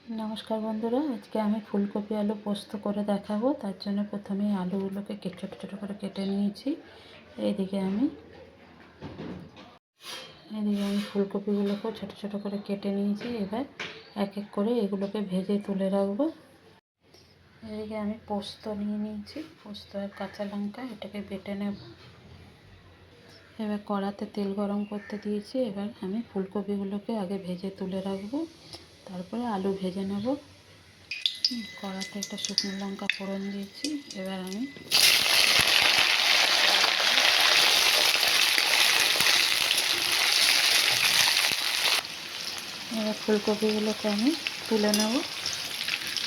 নমস্কার বন্ধুরা, আজকে আমি ফুলকপি আলু পোস্ত করে দেখাবো। তার জন্য প্রথমেই আলুগুলোকে ছোটো ছোটো করে কেটে নিয়েছি। এইদিকে আমি ফুলকপিগুলোকেও ছোটো ছোটো করে কেটে নিয়েছি। এবার এক এক করে এগুলোকে ভেজে তুলে রাখবো। এদিকে আমি পোস্ত নিয়ে নিয়েছি, পোস্ত আর কাঁচা লঙ্কা, এটাকে বেটে নেব। এবার কড়াতে তেল গরম করতে দিয়েছি। এবার আমি ফুলকপিগুলোকে আগে ভেজে তুলে রাখবো, তারপরে আলু ভেজে নেব। কড়াতে একটা শুকনো লঙ্কা ফোড়ন দিয়েছি। এবার আমি ফুলকপিগুলোকে আমি তুলে নেব।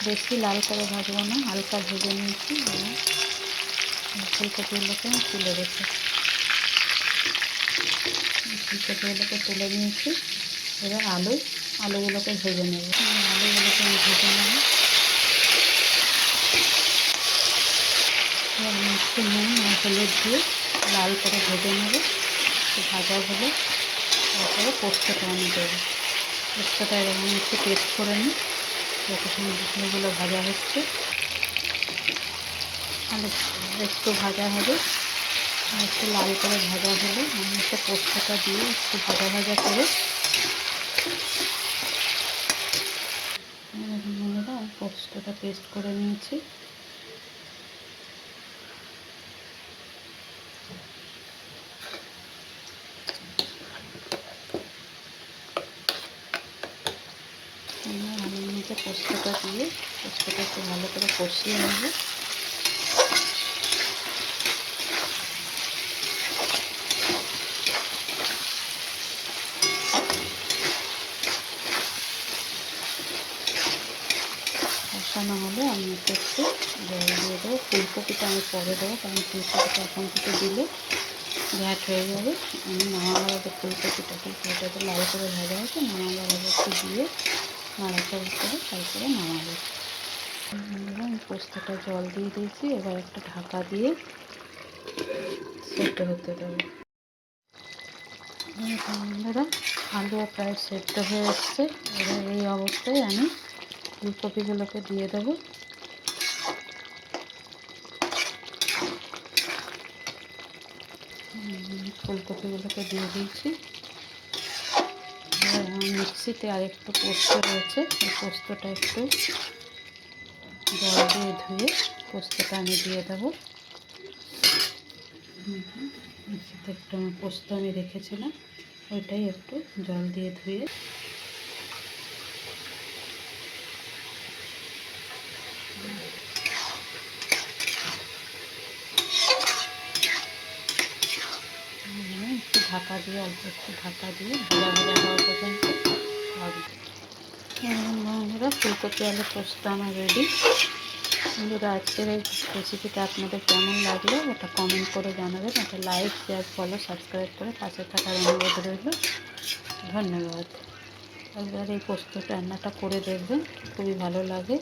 বেশি লাল করে ভাজবো না, হালকা ভেজে নিয়েছি। ফুলকপিগুলোকে আমি তুলে রেখে ফুলকপিগুলোকে তুলে নিয়েছি। এবার আলুগুলোকে ভেজে নেব। আলুগুলোকে আমি ভেজে নেব। আমি একটু নুন আর হলুদ দিয়ে লাল করে ভেজে নেব। ভাজা হলে তারপরে পোস্তটা আমি দেবো। পোস্তটা এরকম একটু পেস্ট করে নিই। যতক্ষণ মশলাগুলো ভাজা হচ্ছে, আলু একটু ভাজা হবে, একটু লাল করে ভাজা হলে আমি একটা পোস্তটা দিয়ে একটু ভাজা ভাজা করে আমি পোস্তটা পেস্ট করে নিয়েছি। আলুর মধ্যে পোস্তটা দিয়ে পোস্তটা একটু ভালো করে কষিয়ে নেব। কষানো হলে আমি একটু জল দিয়ে দেবো। ফুলকপিটা আমি পরে দেবো, কারণ ফুলকপিটা এখন থেকে দিলে ঘ্যাট হয়ে যাবে। আমি নামাবার আগে ফুলকপিটাকে লাল করে ভাজা হচ্ছে, নামাবার আগে একটু দিয়ে নাড়াচাড়া করে তারপরে নামাবো। আমি পোস্তটা জল দিয়ে দিয়েছি। এবার একটা ঢাকা দিয়ে সেদ্ধ হতে দেবো। বন্ধুরা, আলু প্রায় সেদ্ধ হয়ে এসছে। এবার এই অবস্থায় আমি ফুলকপিগুলোকে দিয়ে দেবো। ফুলকপিগুলোকে দিয়ে দিয়েছি। এবার আমার মিক্সিতে আরেকটু পোস্ত রয়েছে, এই পোস্তটা একটু জল দিয়ে ধুয়ে পোস্তটা আমি দিয়ে দেবো। মিক্সিতে একটু পোস্ত আমি রেখেছিলাম, ওইটাই একটু জল দিয়ে ধুয়ে একটু ঢাকা দিয়ে অল্প একটু ঢাকা দিয়ে ভাজা ভাজা হওয়া পর্যন্ত হবে। বন্ধুরা, ফুলকপি আলু পোস্ত আমার রেডি। বন্ধুরা, আজকের এই রেসিপিটা আপনাদের কেমন লাগলো ওটা কমেন্ট করে জানাবেন। একটা লাইক, শেয়ার, ফলো, সাবস্ক্রাইব করে পাশে থাকার অনুরোধ রইল। ধন্যবাদ। একবার এই পোস্ত রান্নাটা করে দেখবেন, খুবই ভালো লাগে।